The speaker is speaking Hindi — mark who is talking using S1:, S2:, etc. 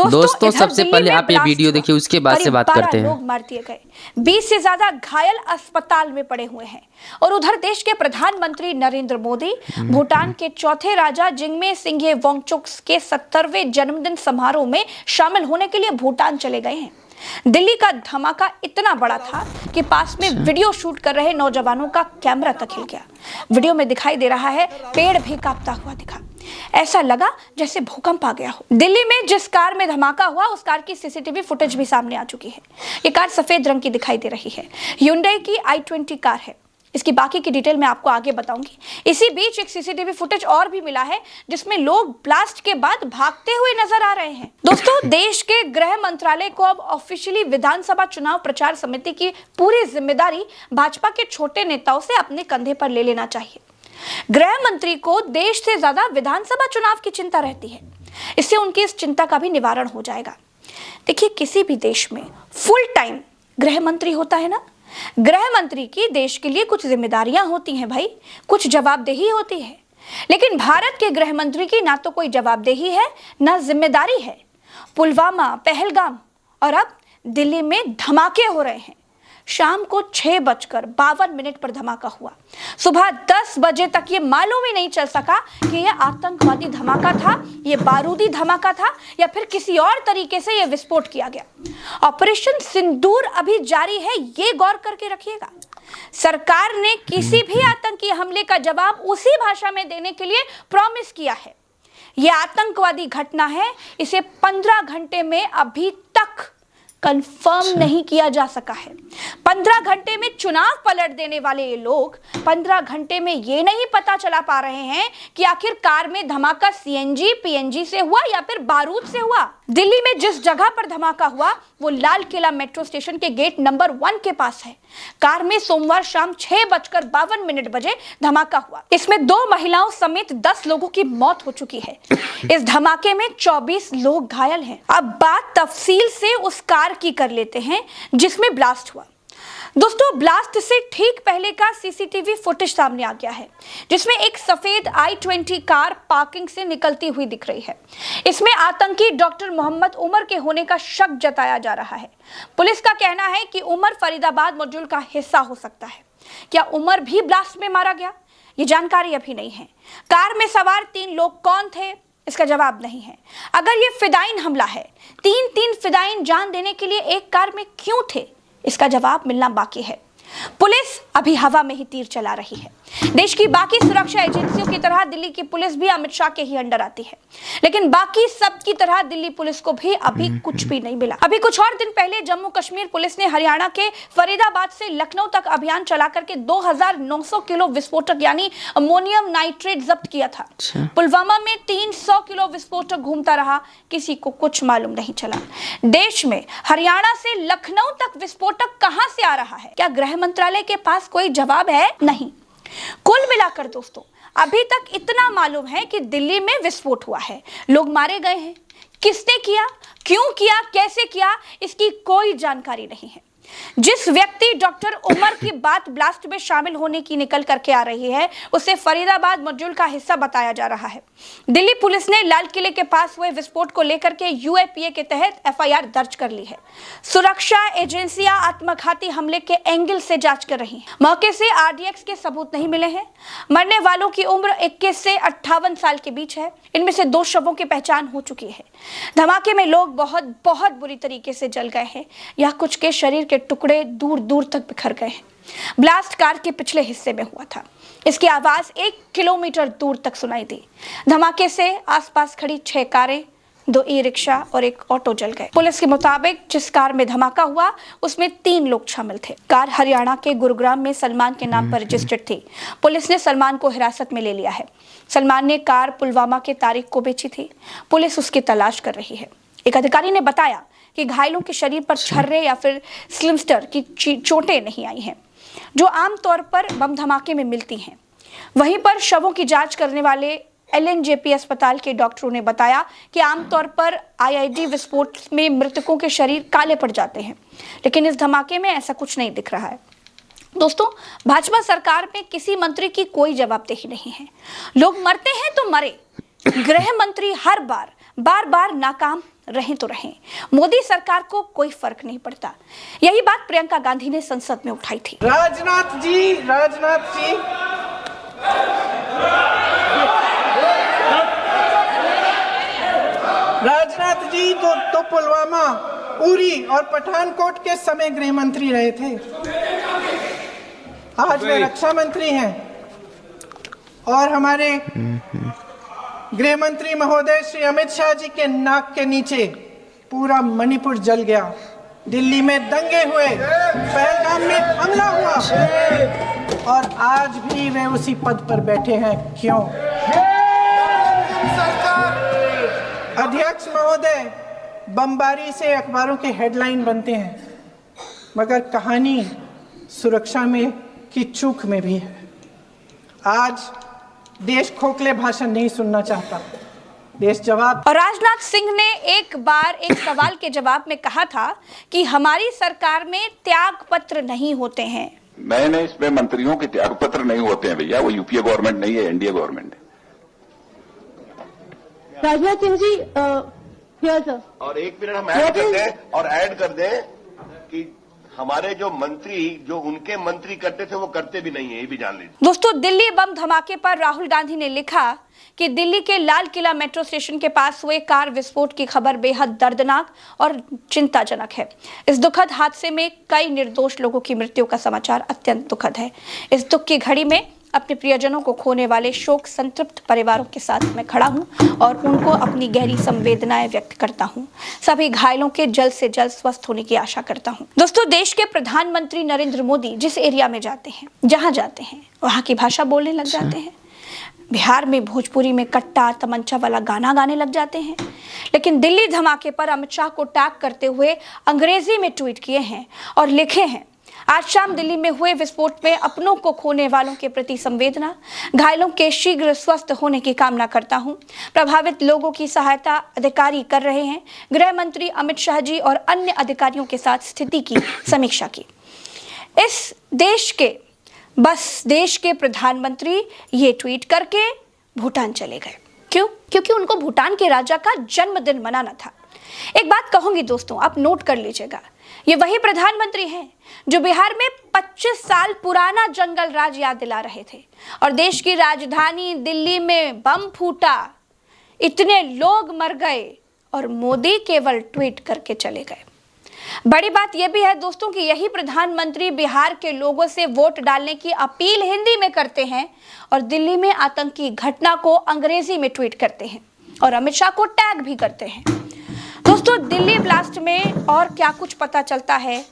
S1: दोस्तों सबसे पहले आप ये वीडियो देखिए, उसके बाद से बात करते हैं।
S2: लोग मार दिए गए, 20 से ज्यादा घायल अस्पताल में पड़े हुए हैं। और उधर देश के प्रधानमंत्री नरेंद्र मोदी भूटान के चौथे राजा जिग्मे सिंघे वांगचुक के 70वें जन्मदिन समारोह में शामिल होने के लिए भूटान चले गए हैं। दिल्ली का धमाका इतना बड़ा था कि पास में वीडियो शूट कर रहे नौजवानों का कैमरा तक हिल गया। वीडियो में दिखाई दे रहा है पेड़ भी कांपता हुआ दिखा, ऐसा लगा जैसे भूकंप आ गया हो। दिल्ली में जिस कार में धमाका हुआ उस कार की सीसीटीवी फुटेज भी सामने आ चुकी है। ये कार सफेद रंग की दिखाई दे रही है, Hyundai की i20 कार है। इसकी बाकी की डिटेल मैं आपको आगे बताऊंगी। इसी बीच एक सीसीटीवी फुटेज और भी मिला है जिसमें लोग ब्लास्ट के बाद भागते हुए नजर आ रहे हैं। दोस्तों, देश के गृह मंत्रालय को अब ऑफिशियली विधानसभा चुनाव प्रचार समिति की पूरी जिम्मेदारी भाजपा के छोटे नेताओं से अपने कंधे पर ले लेना चाहिए। गृह मंत्री को देश से ज्यादा विधानसभा चुनाव की चिंता रहती है, इससे उनकी इस चिंता का भी निवारण हो जाएगा। देखिए, किसी भी देश में फुल टाइम गृह मंत्री होता है ना, गृह मंत्री की देश के लिए कुछ जिम्मेदारियां होती हैं भाई, कुछ जवाबदेही होती है। लेकिन भारत के गृह मंत्री की ना तो कोई जवाबदेही है ना जिम्मेदारी है। पुलवामा, पहलगाम और अब दिल्ली में धमाके हो रहे हैं। शाम को 6:52 पर धमाका हुआ। सुबह 10 बजे तक ये मालूम ही नहीं चल सका कि यह आतंकवादी धमाका था, ये बारूदी धमाका था या फिर किसी और तरीके से यह विस्फोट किया गया। ऑपरेशन सिंदूर अभी जारी है, ये गौर करके रखिएगा। सरकार ने किसी भी आतंकी हमले का जवाब उसी भाषा में देने के लिए प्रॉमिस किया है। यह आतंकवादी घटना है, इसे 15 घंटे में अभी तक कंफर्म नहीं किया जा सका है। 15 घंटे में चुनाव पलट देने वाले ये लोग 15 घंटे में ये नहीं पता चला पा रहे हैं कि आखिर कार में धमाका सीएनजी पीएनजी से हुआ या फिर बारूद से हुआ। दिल्ली में जिस जगह पर धमाका हुआ वो लाल किला मेट्रो स्टेशन के गेट नंबर 1 के पास है। कार में सोमवार शाम 6:52 बजे धमाका हुआ। इसमें 2 महिलाओं समेत 10 लोगों की मौत हो चुकी है। इस धमाके में 24 लोग घायल हैं। अब बात तफसील से उस कार की कर लेते हैं जिसमें ब्लास्ट हुआ। दोस्तों, ब्लास्ट से ठीक पहले का सीसीटीवी फुटेज सामने आ गया है जिसमें एक सफेद i20 कार पार्किंग से निकलती हुई दिख रही है। इसमें आतंकी डॉक्टर मोहम्मद उमर के होने का शक जताया जा रहा है। पुलिस का कहना है कि उमर फरीदाबाद मॉड्यूल का हिस्सा हो सकता है। क्या उमर भी ब्लास्ट में मारा गया? ये जानकारी अभी नहीं है। कार में सवार 3 लोग कौन थे, इसका जवाब नहीं है। अगर ये फिदाइन हमला है, 3 फिदाइन जान देने के लिए एक कार में क्यों थे, इसका जवाब मिलना बाकी है। पुलिस अभी हवा में ही तीर चला रही है। देश की बाकी सुरक्षा एजेंसियों की तरह दिल्ली की पुलिस भी अमित शाह के ही अंडर आती है, लेकिन बाकी सब की तरह दिल्ली पुलिस को भी अभी कुछ भी नहीं मिला। अभी कुछ और दिन पहले जम्मू कश्मीर पुलिस ने हरियाणा के फरीदाबाद से लखनऊ तक अभियान चला करके 2900 किलो विस्फोटक यानी अमोनियम नाइट्रेट जब्त किया था। पुलवामा में 300 किलो विस्फोटक घूमता रहा, किसी को कुछ मालूम नहीं चला। देश में हरियाणा से लखनऊ तक विस्फोटक कहां से आ रहा है? क्या गृह मंत्रालय के पास कोई जवाब है? नहीं। कुल मिलाकर दोस्तों, अभी तक इतना मालूम है कि दिल्ली में विस्फोट हुआ है, लोग मारे गए हैं। किसने किया, क्यों किया, कैसे किया, इसकी कोई जानकारी नहीं है। जिस व्यक्ति डॉक्टर उमर की बात ब्लास्ट में शामिल होने की निकल करके आ रही है उसे फरीदाबाद मॉड्यूल का हिस्सा बताया जा रहा है। दिल्ली पुलिस ने लाल किले के पास हुए विस्फोट को लेकर के यूएपीए के तहत एफआईआर दर्ज कर ली है। सुरक्षा एजेंसियां आत्मघाती हमले के एंगल से जांच कर रही हैं। मौके से आरडीएक्स के सबूत नहीं मिले हैं। मरने वालों की उम्र 21 से 58 साल के बीच है। इनमें से 2 शवों की पहचान हो चुकी है। धमाके में लोग बहुत बहुत बुरी तरीके से जल गए हैं या कुछ के शरीर के टुकड़े दूर दूर तक बिखर गए हैं। ब्लास्ट कार के पिछले हिस्से में हुआ था। इसकी आवाज 1 किलोमीटर दूर तक सुनाई दी। धमाके से आसपास खड़ी 6 कारें, 2 ई-रिक्शा और 1 ऑटो जल गए। पुलिस के मुताबिक जिस कार में धमाका हुआ उसमें 3 लोग शामिल थे। कार हरियाणा के गुरुग्राम में सलमान के नाम पर रजिस्टर्ड थी। पुलिस ने सलमान को हिरासत में ले लिया है। सलमान ने कार पुलवामा के तारिक को बेची थी। पुलिस उसकी तलाश कर रही है। एक अधिकारी ने बताया कि घायलों के शरीर पर छर्रे या फिर स्लिमस्टर की चोटें नहीं आई हैं, जो आमतौर पर बम धमाके में मिलती हैं। वहीं पर शवों की जांच करने वाले एलएनजेपी अस्पताल के डॉक्टरों ने बताया कि आमतौर पर आईईडी विस्फोट में मृतकों के शरीर काले पड़ जाते हैं, लेकिन इस धमाके में ऐसा कुछ नहीं दिख रहा है। दोस्तों, भाजपा सरकार में किसी मंत्री की कोई जवाबदेही नहीं है। लोग मरते हैं तो मरे। गृह मंत्री हर बार नाकाम, रहें तो रहें, मोदी सरकार को कोई फर्क नहीं पड़ता। यही बात प्रियंका गांधी ने संसद में उठाई थी।
S3: राजनाथ जी तो पुलवामा, उरी और पठानकोट के समय गृह मंत्री रहे थे। आज वे रक्षा मंत्री हैं और हमारे गृह मंत्री महोदय श्री अमित शाह जी के नाक के नीचे पूरा मणिपुर जल गया, दिल्ली में दंगे हुए, पहलगाम में हमला हुआ और आज भी वे उसी पद पर बैठे हैं। क्यों? अध्यक्ष महोदय, बमबारी से अखबारों के हेडलाइन बनते हैं, मगर कहानी सुरक्षा में की चूक में भी है। आज देश खोखले भाषण नहीं सुनना चाहता, देश जवाब।
S2: और राजनाथ सिंह ने एक बार एक सवाल के जवाब में कहा था कि हमारी सरकार में त्याग पत्र नहीं होते हैं।
S4: मैंने इसमें मंत्रियों के त्याग पत्र नहीं होते हैं भैया, वो यूपीए गवर्नमेंट नहीं है, एनडीए गवर्नमेंट है।
S5: राजनाथ सिंह जी सर।
S6: और एक मिनट हम ऐड कर दें कि हमारे जो मंत्री जो उनके मंत्री करते थे वो करते भी नहीं है, ये भी जान लीजिए।
S2: दोस्तों, दिल्ली बम धमाके पर राहुल गांधी ने लिखा कि दिल्ली के लाल किला मेट्रो स्टेशन के पास हुए कार विस्फोट की खबर बेहद दर्दनाक और चिंताजनक है। इस दुखद हादसे में कई निर्दोष लोगों की मृत्यु का समाचार अत्यंत दुखद है। इस दुख की घड़ी में अपने प्रियजनों को खोने वाले शोक संतृप्त परिवारों के साथ मैं खड़ा हूं और उनको अपनी गहरी संवेदनाएं व्यक्त करता हूं। सभी घायलों के जल्द से जल्द स्वस्थ होने की आशा करता हूं। दोस्तों, देश के प्रधानमंत्री नरेंद्र मोदी जिस एरिया में जाते हैं, जहां जाते हैं, वहां की भाषा बोलने लग जाते हैं। बिहार में भोजपुरी में कट्टा तमंचा वाला गाना गाने लग जाते हैं, लेकिन दिल्ली धमाके पर अमित शाह को टैग करते हुए अंग्रेजी में ट्वीट किए हैं और लिखे हैं, आज शाम दिल्ली में हुए विस्फोट में अपनों को खोने वालों के प्रति संवेदना, घायलों के शीघ्र स्वस्थ होने की कामना करता हूं। प्रभावित लोगों की सहायता अधिकारी कर रहे हैं। गृह मंत्री अमित शाह जी और अन्य अधिकारियों के साथ स्थिति की समीक्षा की। इस देश के प्रधानमंत्री ये ट्वीट करके भूटान चले गए। क्यों? क्योंकि उनको भूटान के राजा का जन्मदिन मनाना था। एक बात कहूंगी दोस्तों, आप नोट कर लीजिएगा, ये वही प्रधानमंत्री हैं जो बिहार में 25 साल पुराना जंगल राज याद दिला रहे थे और देश की राजधानी दिल्ली में बम फूटा, इतने लोग मर गए और मोदी केवल ट्वीट करके चले गए। बड़ी बात यह भी है दोस्तों कि यही प्रधानमंत्री बिहार के लोगों से वोट डालने की अपील हिंदी में करते हैं और दिल्ली में आतंकी घटना को अंग्रेजी में ट्वीट करते हैं और अमित शाह को टैग भी करते हैं। दोस्तों, दिल्ली ब्लास्ट में और क्या कुछ पता चलता है